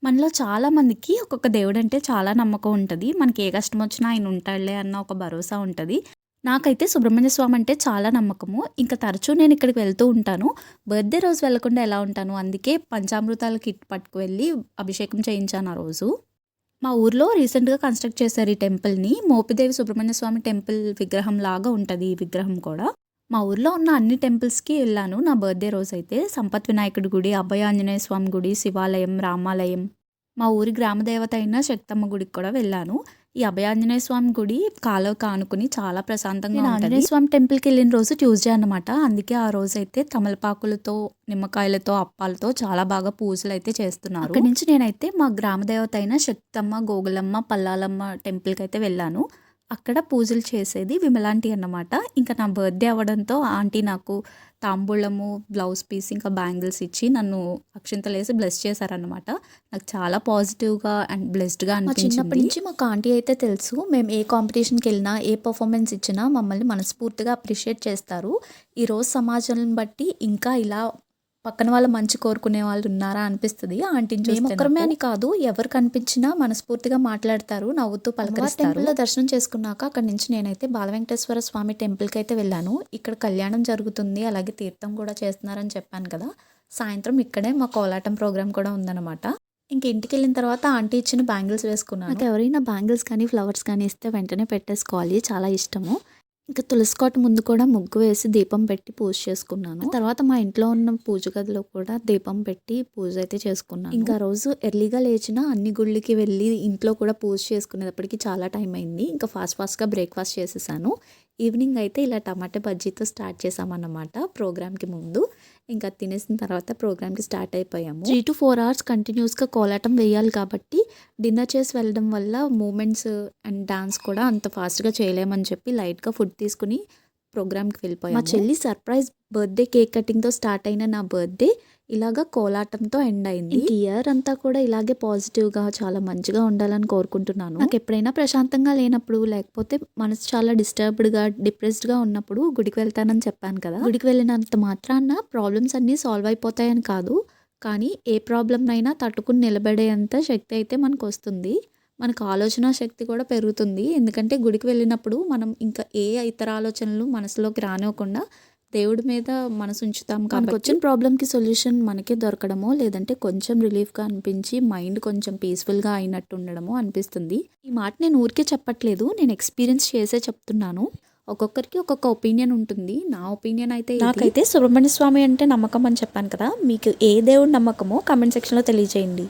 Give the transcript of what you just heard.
మనలో చాలా మందికి ఒక్కొక్క దేవుడంటే చాలా నమ్మకం ఉంటది. మనకి ఏ కష్టం వచ్చినా ఆయన ఉంటాడులే అన్న ఒక భరోసా ఉంటది. నాకైతే సుబ్రహ్మణ్య స్వామి అంటే చాలా నమ్మకము. ఇంకా తరచూ నేను ఇక్కడికి వెళ్తూ ఉంటాను. బర్త్‌డే రోజు వెళ్ళకుండా ఎలా ఉంటాను. అందుకే పంచామృతాల కిట్ పట్టుకువెళ్ళి అభిషేకం చేయించాను ఆ రోజు. మా ఊర్లో రీసెంట్‌గా కన్‌స్ట్రక్ట్ చేశారు ఈ టెంపుల్‌ని. మోపిదేవి సుబ్రహ్మణ్య స్వామి టెంపుల్ విగ్రహం లాగా ఉంటది ఈ విగ్రహం కూడా. మా ఊర్లో ఉన్న అన్ని టెంపుల్స్‌కి ఎళ్ళాను నా బర్త్‌డే రోజైతే. సంపత్ వినాయకుడి గుడి, అభయ ఆంజనేయ స్వామి గుడి, శివాలయం, రామాలయం, మా ఊరి గ్రామ దేవత అయిన శక్తమ్మ గుడికి కూడా వెళ్ళాను. ఈ అభయాంజనేయ స్వామి గుడి కాలువకి ఆనుకుని చాలా ప్రశాంతంగా ఉంటది. ఆంజనేయ స్వామి టెంపుల్‌కెళ్ళిన రోజు ట్యూస్‌డే అనమాట. అందుకే ఆ రోజైతే తమలపాకులతో, నిమ్మకాయలతో, అప్పాలతో చాలా బాగా పూజలైతే చేస్తున్నారు. అక్కడి నుంచి నేనైతే మా గ్రామ దేవత అయిన శక్తమ్మ, గోగులమ్మ, పల్లాలమ్మ టెంపుల్‌కైతే వెళ్ళాను. అక్కడ పూజలు చేసేది విమలాంటీ అన్నమాట. ఇంకా నా బర్త్‌డే అవ్వడంతో ఆంటీ నాకు తాంబూలము, బ్లౌజ్ పీస్, ఇంకా బ్యాంగిల్స్ ఇచ్చి నన్ను అక్షింతలేసి బ్లెస్ చేశారనమాట. నాకు చాలా పాజిటివ్‌గా అండ్ బ్లెస్డ్‌గా అనిపించింది. చిన్నప్పటి నుంచి మాకు ఆంటీ అయితే తెలుసు. మేము ఏ కాంపిటీషన్‌కెళ్ళినా, ఏ పెర్ఫార్మన్స్ ఇచ్చినా మమ్మల్ని మనస్ఫూర్తిగా అప్రిషియేట్ చేస్తారు. ఈరోజు సమాజాన్ని బట్టి ఇంకా ఇలా పక్కన వాళ్ళ మంచి కోరుకునే వాళ్ళు ఉన్నారా అనిపిస్తది ఆంటీని చూస్తే. మేమొక్కరమే అని కాదు, ఎవరు కనిపించినా మనస్ఫూర్తిగా మాట్లాడతారు, నవ్వుతూ పలకరిస్తారు. టెంపుల్‌లో దర్శనం చేసుకున్నాక అక్కడి నుంచి నేనైతే బాలవెంకటేశ్వర స్వామి టెంపుల్‌కైతే వెళ్ళాను. ఇక్కడ కళ్యాణం జరుగుతుంది, అలాగే తీర్థం కూడా చేస్తున్నారని చెప్పాను కదా! సాయంత్రం ఇక్కడే మా కోలాటం ప్రోగ్రామ్ కూడా ఉందనమాట. ఇంక ఇంటికెళ్ళిన తర్వాత ఆంటీ ఇచ్చిన బ్యాంగిల్స్ వేసుకున్నాను. నాకు ఎవరైనా బ్యాంగిల్స్ కానీ, ఫ్లవర్స్ కానీ ఇస్తే వెంటనే పెట్టేసుకోవాలి, చాలా ఇష్టము. ఇంకా తులసి కోట ముందు కూడా ముగ్గు వేసి దీపం పెట్టి పూజ చేసుకున్నాను. తర్వాత మా ఇంట్లో ఉన్న పూజ గదిలో కూడా దీపం పెట్టి పూజ అయితే చేసుకున్నాను. ఇంకా రోజు ఎర్లీగా లేచిన అన్ని గుళ్ళకి వెళ్ళి ఇంట్లో కూడా పూజ చేసుకునేటప్పటికి చాలా టైం అయింది. ఇంకా ఫాస్ట్‌గా బ్రేక్‌ఫాస్ట్ చేసేసాను. ఈవినింగ్ అయితే ఇలా టమాటా బజ్జీతో స్టార్ట్ చేసామన్నమాట ప్రోగ్రామ్‌కి ముందు. ఇంకా తినేసిన తర్వాత ప్రోగ్రామ్‌కి స్టార్ట్ అయిపోయాము. 3-4 అవర్స్ కంటిన్యూస్‌గా కోలాటం వేయాలి కాబట్టి డిన్నర్ చేసి వెళ్ళడం వల్ల మూమెంట్స్ అండ్ డాన్స్ కూడా అంత ఫాస్ట్‌గా చేయలేమని చెప్పి లైట్‌గా ఫుడ్ తీసుకుని ప్రోగ్రామ్‌కి వెళ్ళిపోయాము. మా చెల్లి సర్ప్రైజ్ బర్త్‌డే కేక్ కటింగ్‌తో స్టార్ట్ అయిన నా బర్త్‌డే ఇలాగ కోలాటంతో ఎండ్ అయింది. ఈ ఇయర్ అంతా కూడా ఇలాగే పాజిటివ్‌గా చాలా మంచిగా ఉండాలని కోరుకుంటున్నాను. నాకు ఎప్పుడైనా ప్రశాంతంగా లేనప్పుడు, లేకపోతే మనసు చాలా డిస్టర్బ్డ్‌గా, డిప్రెస్డ్‌గా ఉన్నప్పుడు గుడికి వెళ్తానని చెప్పాను కదా! గుడికి వెళ్ళినంత మాత్రాన ప్రాబ్లమ్స్ అన్నీ సాల్వ్ అయిపోతాయని కాదు. కానీ ఏ ప్రాబ్లమ్‌నైనా తట్టుకుని నిలబడేంత శక్తి అయితే మనకొస్తుంది. మనకు ఆలోచన శక్తి కూడా పెరుగుతుంది. ఎందుకంటే గుడికి వెళ్ళినప్పుడు మనం ఇంకా ఏ ఇతర ఆలోచనలు మనసులోకి రానివ్వకుండా దేవుడి మీద మనసు ఉంచుతాం కాబట్టి మనకొచ్చిన ప్రాబ్లమ్‌కి సొల్యూషన్ మనకే దొరకడమో, లేదంటే కొంచెం రిలీఫ్‌గా అనిపించి మైండ్ కొంచెం పీస్‌ఫుల్‌గా అయినట్టు ఉండడమో అనిపిస్తుంది. ఈ మాట నేను ఊరికే చెప్పట్లేదు. నేను ఎక్స్‌పీరియన్స్ చేసే చెప్తున్నాను. ఒక్కొక్కరికి ఒక్కొక్క ఒపీనియన్ ఉంటుంది. నా ఒపీనియన్ అయితే నాకైతే సుబ్రహ్మణ్య స్వామి అంటే నమ్మకం అని చెప్పాను కదా! మీకు ఏ దేవుడు నమ్మకమో కామెంట్ సెక్షన్‌లో తెలియజేయండి.